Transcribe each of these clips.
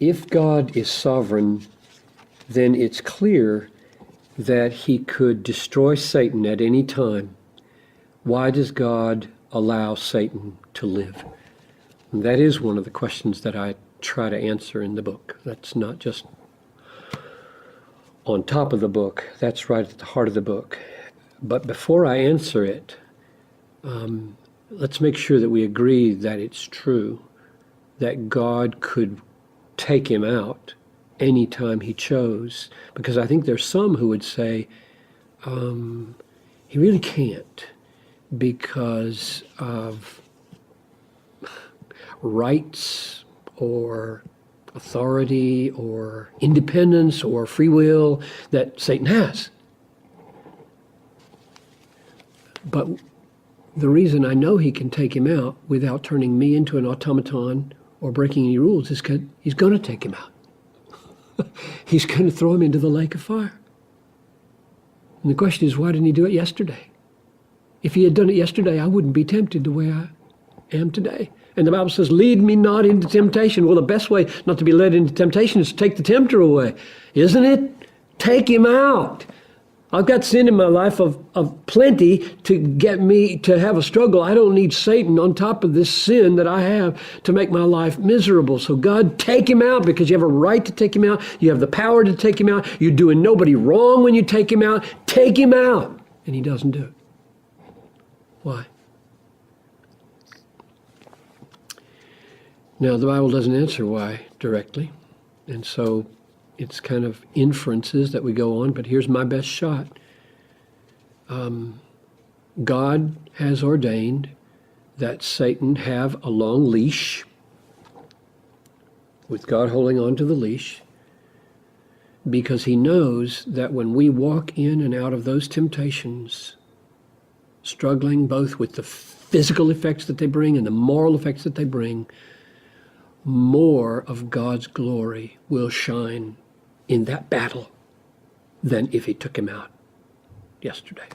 if God is sovereign, then it's clear that he could destroy Satan at any time. Why does God allow Satan to live? And that is one of the questions that I try to answer in the book. That's not just on top of the book, that's right at the heart of the book. But before I answer it, let's make sure that we agree that it's true, that God could take him out anytime he chose. Because I think there's some who would say, he really can't because of rights or authority or independence or free will that Satan has. But the reason I know he can take him out without turning me into an automaton or breaking any rules is because he's going to take him out. He's going to throw him into the lake of fire. And the question is, why didn't he do it yesterday? If he had done it yesterday, I wouldn't be tempted the way I am today. And the Bible says, lead me not into temptation. Well, the best way not to be led into temptation is to take the tempter away. Isn't it? Take him out. I've got sin in my life of plenty to get me to have a struggle. I don't need Satan on top of this sin that I have to make my life miserable. So God, take him out, because you have a right to take him out. You have the power to take him out. You're doing nobody wrong when you take him out. Take him out. And he doesn't do it. Why? Now, the Bible doesn't answer why directly. And so it's kind of inferences that we go on, but here's my best shot. God has ordained that Satan have a long leash, with God holding on to the leash, because he knows that when we walk in and out of those temptations, struggling both with the physical effects that they bring and the moral effects that they bring, more of God's glory will shine in that battle than if he took him out yesterday.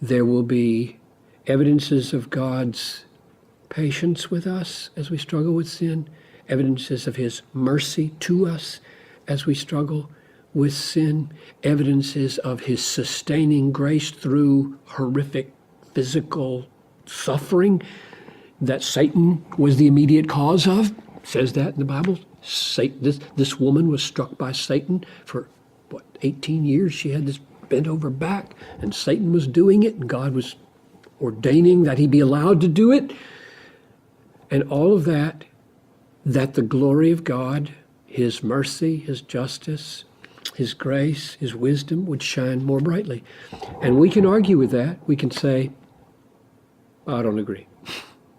There will be evidences of God's patience with us as we struggle with sin, evidences of his mercy to us as we struggle with sin, evidences of his sustaining grace through horrific physical suffering that Satan was the immediate cause of. It says that in the Bible. This woman was struck by Satan for, 18 years. She had this bent over back, and Satan was doing it, and God was ordaining that he be allowed to do it. And all of that the glory of God, his mercy, his justice, his grace, his wisdom would shine more brightly. And we can argue with that. We can say, I don't agree.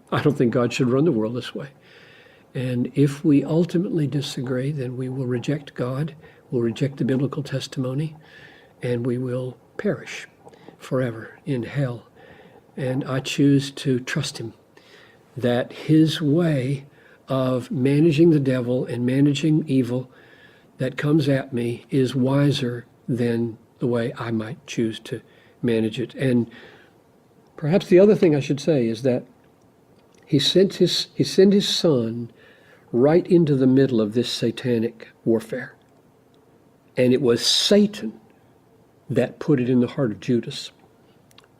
I don't think God should run the world this way. And if we ultimately disagree, then we will reject God, we'll reject the biblical testimony, and we will perish forever in hell. And I choose to trust him, that his way of managing the devil and managing evil that comes at me is wiser than the way I might choose to manage it. And perhaps the other thing I should say is that he sent his son right into the middle of this satanic warfare. And it was Satan that put it in the heart of Judas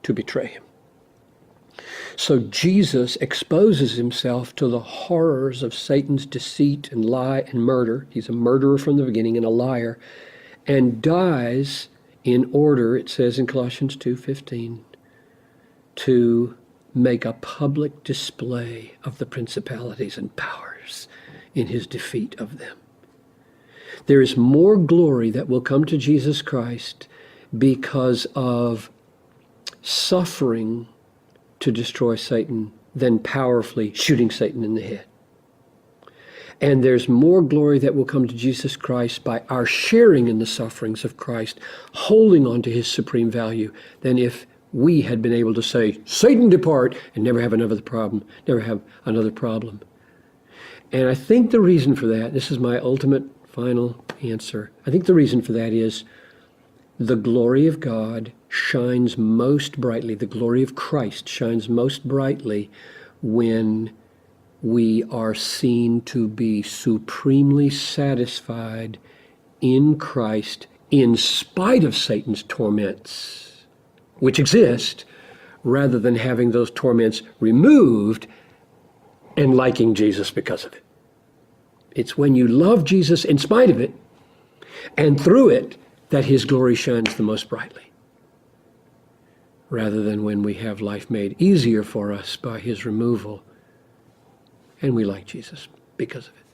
to betray him. So Jesus exposes himself to the horrors of Satan's deceit and lie and murder. He's a murderer from the beginning and a liar, and dies in order, it says in Colossians 2:15, to make a public display of the principalities and powers in his defeat of them. There is more glory that will come to Jesus Christ because of suffering to destroy Satan than powerfully shooting Satan in the head. And there's more glory that will come to Jesus Christ by our sharing in the sufferings of Christ, holding on to his supreme value, than if we had been able to say, Satan depart, and never have another problem. And I think the reason for that, this is my ultimate final answer, I think the reason for that is the glory of God shines most brightly, the glory of Christ shines most brightly when we are seen to be supremely satisfied in Christ in spite of Satan's torments, which exist, rather than having those torments removed and liking Jesus because of it. It's when you love Jesus in spite of it and through it that his glory shines the most brightly, rather than when we have life made easier for us by his removal and we like Jesus because of it.